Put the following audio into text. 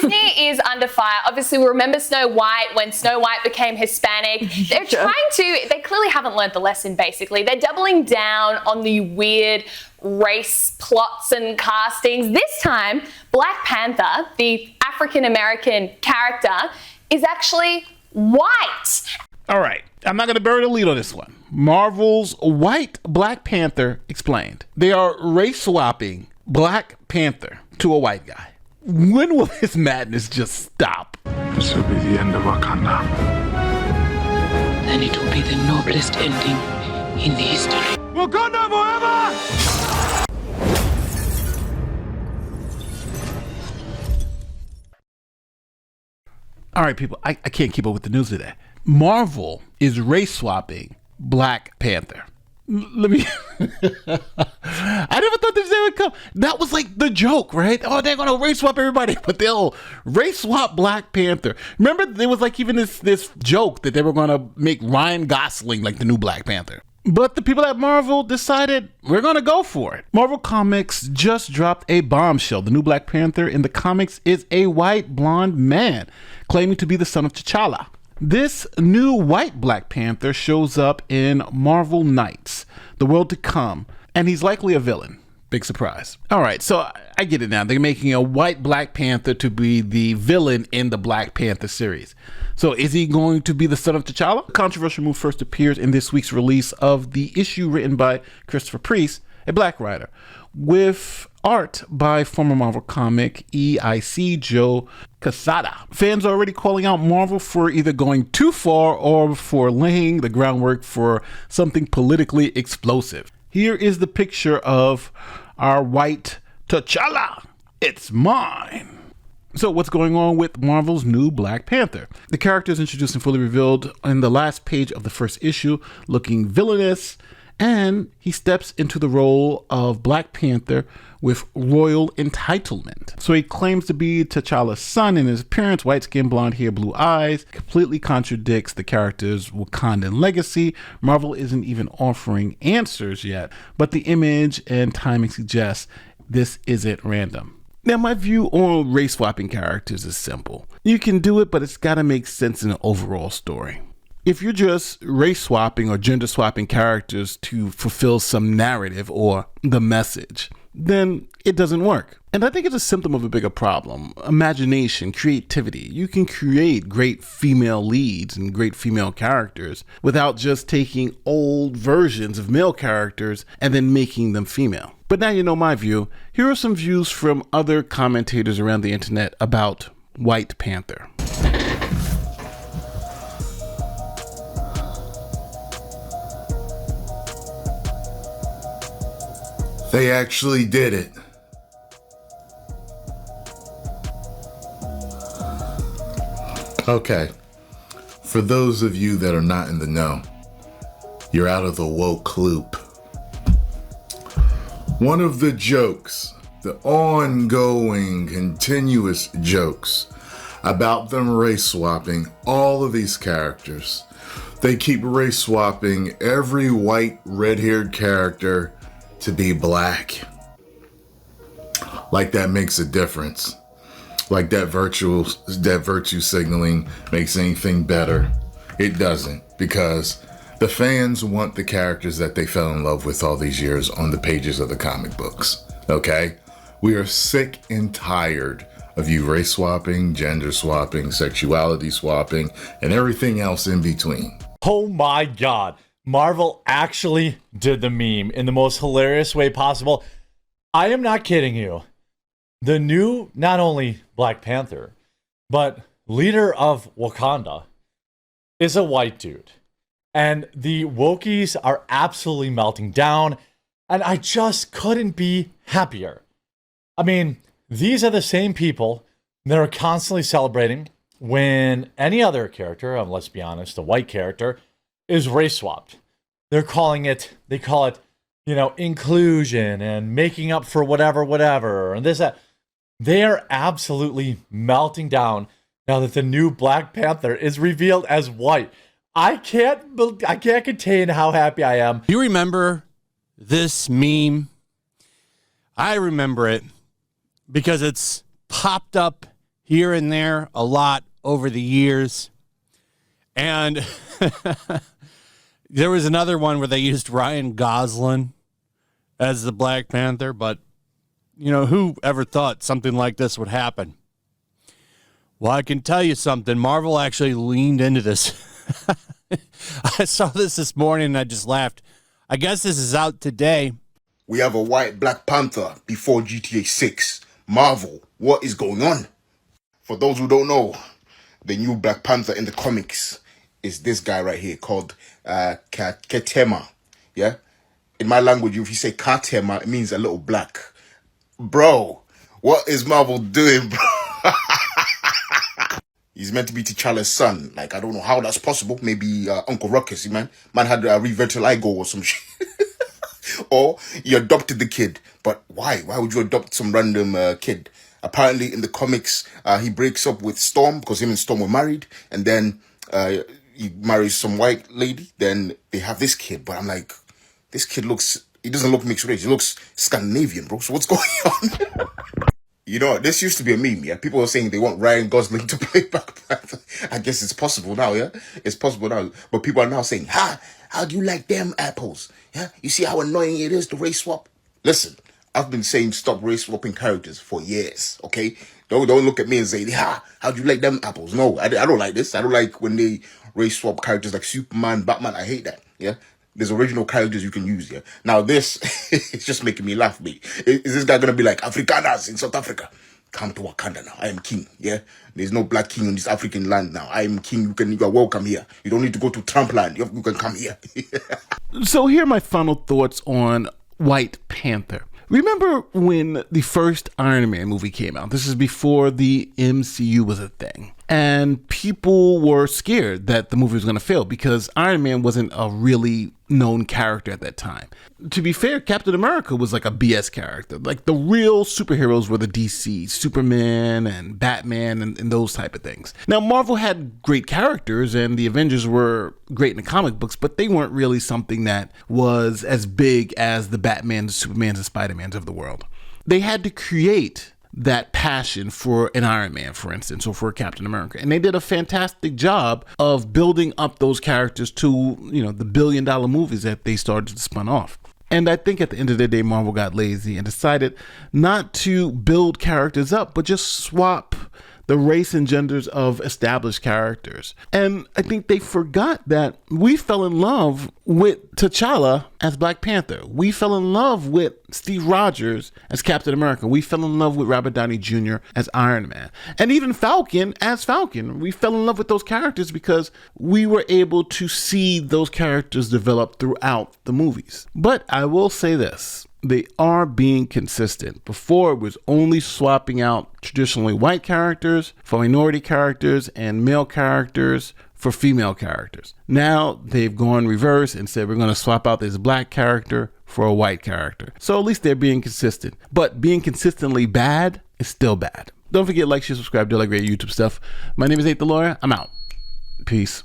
Disney is under fire. Obviously, we remember Snow White when Snow White became Hispanic. They're they clearly haven't learned the lesson, basically. They're doubling down on the weird race plots and castings. This time, Black Panther, the African-American character, is actually white. All right, I'm not going to bury the lead on this one. Marvel's white Black Panther explained. They are race swapping Black Panther to a white guy. When will this madness just stop? This will be the end of Wakanda. And it will be the noblest ending in the history. Wakanda forever! All right, people, I can't keep up with the news today. Marvel is race swapping Black Panther. Let me. I never thought this day would come. That was like the joke, right? Oh, they're gonna race swap everybody, but they'll race swap Black Panther. Remember, there was like even this joke that they were gonna make Ryan Gosling like the new Black Panther. But the people at Marvel decided we're gonna go for it. Marvel Comics just dropped a bombshell. The new Black Panther in the comics is a white blonde man claiming to be the son of T'Challa. This new white Black Panther shows up in Marvel Knights, The World to Come, and he's likely a villain. Big surprise. All right, so I get it now. They're making a white Black Panther to be the villain in the Black Panther series. So is he going to be the son of T'Challa? The controversial move first appears in this week's release of the issue written by Christopher Priest, a Black writer, with art by former Marvel comic EIC Joe Quesada. Fans are already calling out Marvel for either going too far or for laying the groundwork for something politically explosive. Here is the picture of our white T'Challa. It's mine. So what's going on with Marvel's new Black Panther? The character is introduced and fully revealed in the last page of the first issue, looking villainous, and he steps into the role of Black Panther with royal entitlement. So he claims to be T'Challa's son in his appearance, white skin, blonde hair, blue eyes, completely contradicts the character's Wakandan legacy. Marvel isn't even offering answers yet, but the image and timing suggests this isn't random. Now, my view on race swapping characters is simple. You can do it, but it's got to make sense in an overall story. If you're just race swapping or gender swapping characters to fulfill some narrative or the message, then it doesn't work. And I think it's a symptom of a bigger problem. Imagination, creativity. You can create great female leads and great female characters without just taking old versions of male characters and then making them female. But now you know my view. Here are some views from other commentators around the internet about White Panther. They actually did it. Okay, for those of you that are not in the know, you're out of the woke loop. One of the jokes, the ongoing, continuous jokes about them race swapping all of these characters. They keep race swapping every white, red-haired character to be black. Like that makes a difference. Like that virtue signaling makes anything better. It doesn't, because the fans want the characters that they fell in love with all these years on the pages of the comic books. Okay? We are sick and tired of you race swapping, gender swapping, sexuality swapping, and everything else in between. Oh my God. Marvel actually did the meme in the most hilarious way possible. I am not kidding you. The new, not only Black Panther, but leader of Wakanda is a white dude. And the wokies are absolutely melting down. And I just couldn't be happier. I mean, these are the same people that are constantly celebrating when any other character, let's be honest, a white character, is race swapped. They call it, inclusion and making up for whatever, and this, that. They are absolutely melting down now that the new Black Panther is revealed as white. I can't contain how happy I am. You remember this meme? I remember it because it's popped up here and there a lot over the years. And there was another one where they used Ryan Gosling as the Black Panther, but, you know, who ever thought something like this would happen? Well, I can tell you something. Marvel actually leaned into this. I saw this morning and I just laughed. I guess this is out today. We have a white Black Panther before GTA 6. Marvel, what is going on? For those who don't know, the new Black Panther in the comics is this guy right here called Ketema. Yeah? In my language, if you say Katema, it means a little black. Bro, what is Marvel doing, bro? He's meant to be T'Challa's son. Like, I don't know how that's possible. Maybe Uncle Ruckus, man had a revitiligo or some shit. Or you adopted the kid. But why? Why would you adopt some random kid? Apparently, in the comics, he breaks up with Storm because him and Storm were married. And then he marries some white lady. Then they have this kid. But I'm like, this kid he doesn't look mixed race. He looks Scandinavian, bro. So what's going on? You know, this used to be a meme, yeah? People were saying they want Ryan Gosling to play Black Panther. I guess it's possible now, yeah? It's possible now. But people are now saying, how do you like them apples? Yeah? You see how annoying it is to race swap? Listen, I've been saying stop race swapping characters for years, okay? Don't look at me and say, how do you like them apples? No, I don't like this. I don't like when they race swap characters like Superman, Batman. I hate that, yeah? There's original characters you can use, yeah? Now this, it's just making me laugh, mate. Is this guy gonna be like, Afrikaners in South Africa? Come to Wakanda now. I am king, yeah? There's no black king on this African land now. I am king. You are welcome here. You don't need to go to Trump land. You can come here. So here are my final thoughts on White Panther. Remember when the first Iron Man movie came out? This is before the MCU was a thing. And people were scared that the movie was going to fail because Iron Man wasn't a really known character at that time. To be fair, Captain America was like a BS character. Like the real superheroes were the DC, Superman and Batman and those type of things. Now, Marvel had great characters and the Avengers were great in the comic books, but they weren't really something that was as big as the Batman, the Supermans, and Spider-Mans of the world. They had to create that passion for an Iron Man, for instance, or for a Captain America. And they did a fantastic job of building up those characters to, you know, the billion-dollar movies that they started to spun off. And I think at the end of the day, Marvel got lazy and decided not to build characters up, but just swap the race and genders of established characters. And I think they forgot that we fell in love with T'Challa as Black Panther. We fell in love with Steve Rogers as Captain America. We fell in love with Robert Downey Jr. as Iron Man. And even Falcon as Falcon. We fell in love with those characters because we were able to see those characters develop throughout the movies. But I will say this. They are being consistent. Before, it was only swapping out traditionally white characters for minority characters and male characters for female characters. Now they've gone reverse and said we're going to swap out this black character for a white character. So at least they're being consistent. But being consistently bad is still bad. Don't forget, like, share, subscribe, do all that great YouTube stuff. My name is Nate the Lawyer. I'm out. Peace.